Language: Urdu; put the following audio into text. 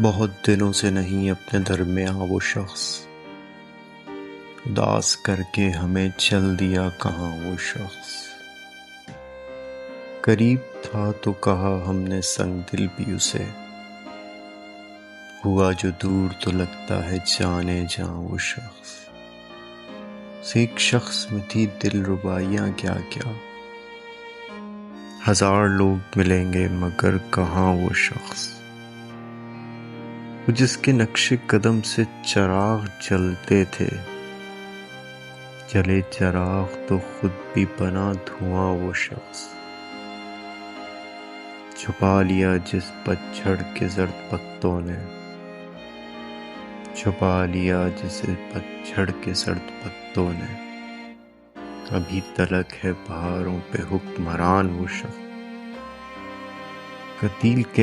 بہت دنوں سے نہیں اپنے درمیاں وہ شخص، اداس کر کے ہمیں چل دیا کہاں وہ شخص۔ قریب تھا تو کہا ہم نے سنگ دل بھی اسے، ہوا جو دور تو لگتا ہے جانے جاں وہ شخص۔ اس ایک شخص میں تھی دل ربائیاں کیا کیا، ہزار لوگ ملیں گے مگر کہاں وہ شخص۔ وہ جس کے نقش قدم سے چراغ جلتے تھے، جلے چراغ تو خود بھی بنا دھواں وہ شخص۔ چھپا لیا جس پتجھڑ کے زرد پتوں نے، چھپا لیا جسے پتجھڑ کے زرد پتوں نے، ابھی تلک ہے بہاروں پہ حکمران وہ شخص۔ قتیل کے